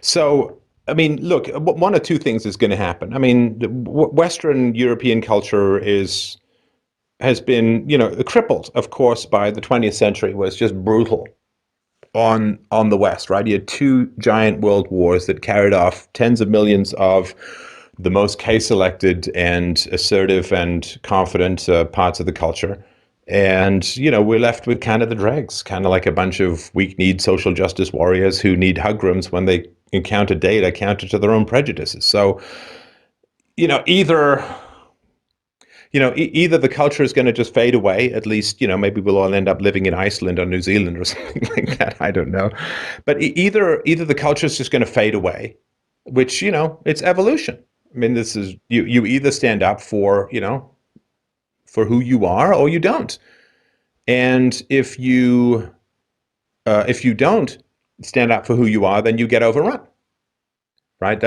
So, I mean, look, one or two things is going to happen. I mean, Western European culture has been, crippled, of course, by the 20th century, was just brutal on the West, right? You had two giant world wars that carried off tens of millions of the most case-selected and assertive and confident parts of the culture. And, we're left with kind of the dregs, kind of like a bunch of weak-kneed social justice warriors who need hug rooms when they encounter data counter to their own prejudices. So, you know, either either the culture is going to just fade away. At least, maybe we'll all end up living in Iceland or New Zealand or something like that. I don't know. But either the culture is just going to fade away, which, it's evolution. I mean, this is you either stand up for, for who you are or you don't. And if you don't stand up for who you are, then you get overrun. Right?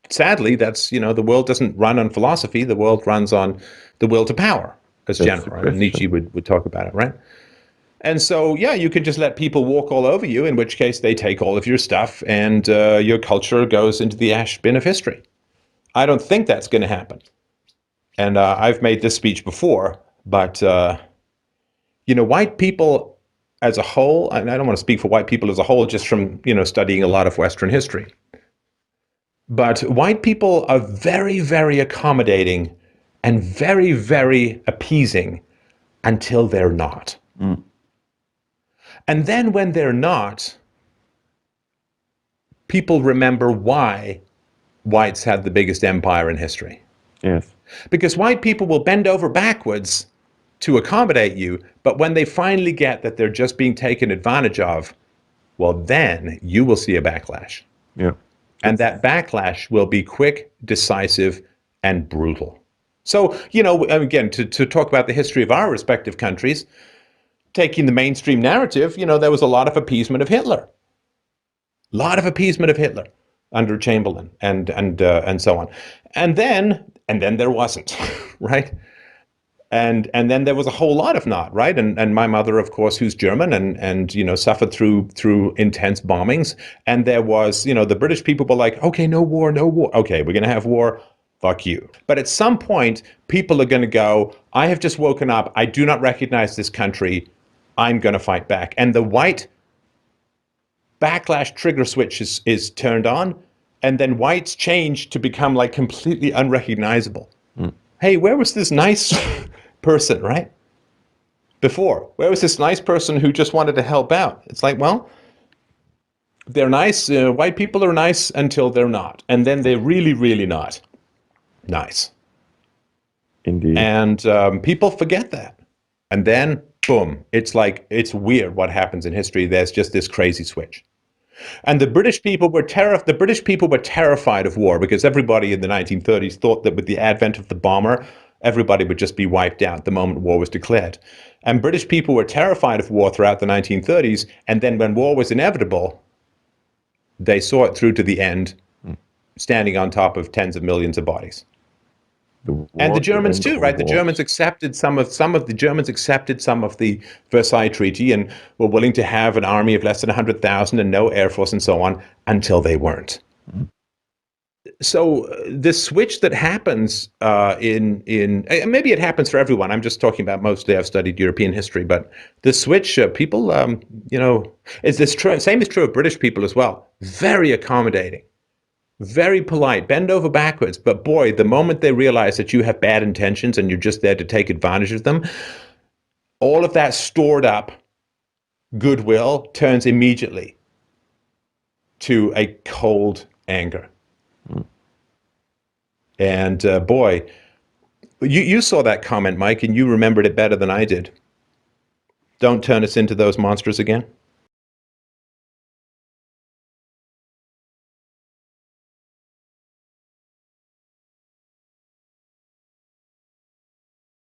Sadly, the world doesn't run on philosophy. The world runs on the will to power, as That's the general. Right? Nietzsche question. would talk about it, right? And so, yeah, you can just let people walk all over you, in which case they take all of your stuff and your culture goes into the ash bin of history. I don't think that's going to happen. And I've made this speech before, but, white people as a whole, and I don't want to speak for white people as a whole, just from, studying a lot of Western history. But white people are very, very accommodating and very, very appeasing until they're not. Mm. And then when they're not, people remember why whites had the biggest empire in history. Yes. Because white people will bend over backwards to accommodate you, but when they finally get that they're just being taken advantage of, well, then you will see a backlash. Yeah. And that backlash will be quick, decisive, and brutal. So, again, to talk about the history of our respective countries, taking the mainstream narrative, there was a lot of appeasement of Hitler. A lot of appeasement of Hitler under Chamberlain and so on. And then there wasn't, right? And then there was a whole lot of not, right? And my mother, of course, who's German and suffered through intense bombings. And there was, the British people were like, okay, no war, no war. Okay, we're going to have war. Fuck you. But at some point, people are going to go, I have just woken up. I do not recognize this country. I'm going to fight back. And the white backlash trigger switch is turned on. And then whites change to become like completely unrecognizable. Mm. Hey, where was this nice person, right? Before, where was this nice person who just wanted to help out? It's like, well, they're nice. White people are nice until they're not. And then they're really, really not nice. Indeed. And people forget that. And then, boom, it's weird what happens in history. There's just this crazy switch. And the British people were terrified of war because everybody in the 1930s thought that with the advent of the bomber, everybody would just be wiped out the moment war was declared. And British people were terrified of war throughout the 1930s. And then when war was inevitable, they saw it through to the end, standing on top of tens of millions of bodies. And the Germans too, right? The Germans accepted some of the Versailles Treaty and were willing to have an army of less than 100,000 and no air force and so on until they weren't. Mm-hmm. So this switch that happens in maybe it happens for everyone. I'm just talking about mostly I've studied European history, but the switch people, is this true? Same is true of British people as well. Very accommodating. Very polite, bend over backwards. But boy, the moment they realize that you have bad intentions and you're just there to take advantage of them, all of that stored up goodwill turns immediately to a cold anger. Mm. And boy, you saw that comment, Mike, and you remembered it better than I did. Don't turn us into those monsters again.